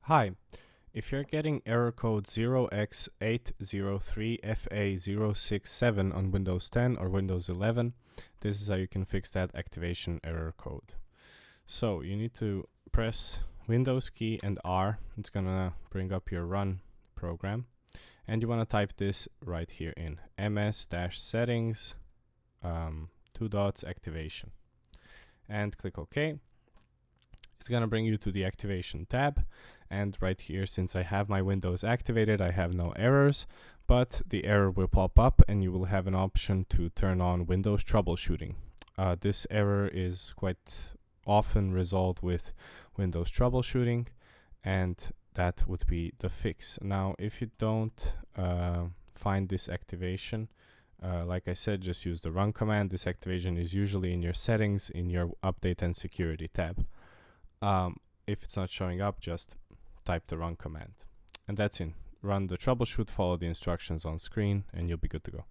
Hi, if you're getting error code 0x803fa067 on Windows 10 or Windows 11, this is how you can fix that activation error code. So you need to press Windows key and R. It's gonna bring up your run program. And you want to type this right here in ms-settings, activation. And click OK. It's going to bring you to the activation tab. And right here, since I have my Windows activated, I have no errors, but the error will pop up and you will have an option to turn on Windows troubleshooting. This error is quite often resolved with Windows troubleshooting, and that would be the fix. Now, if you don't find this activation, like I said, just use the run command. This activation is usually in your settings in your update and security tab. If it's not showing up, just type the run command. And that's it. Run the troubleshoot, follow the instructions on screen, and you'll be good to go.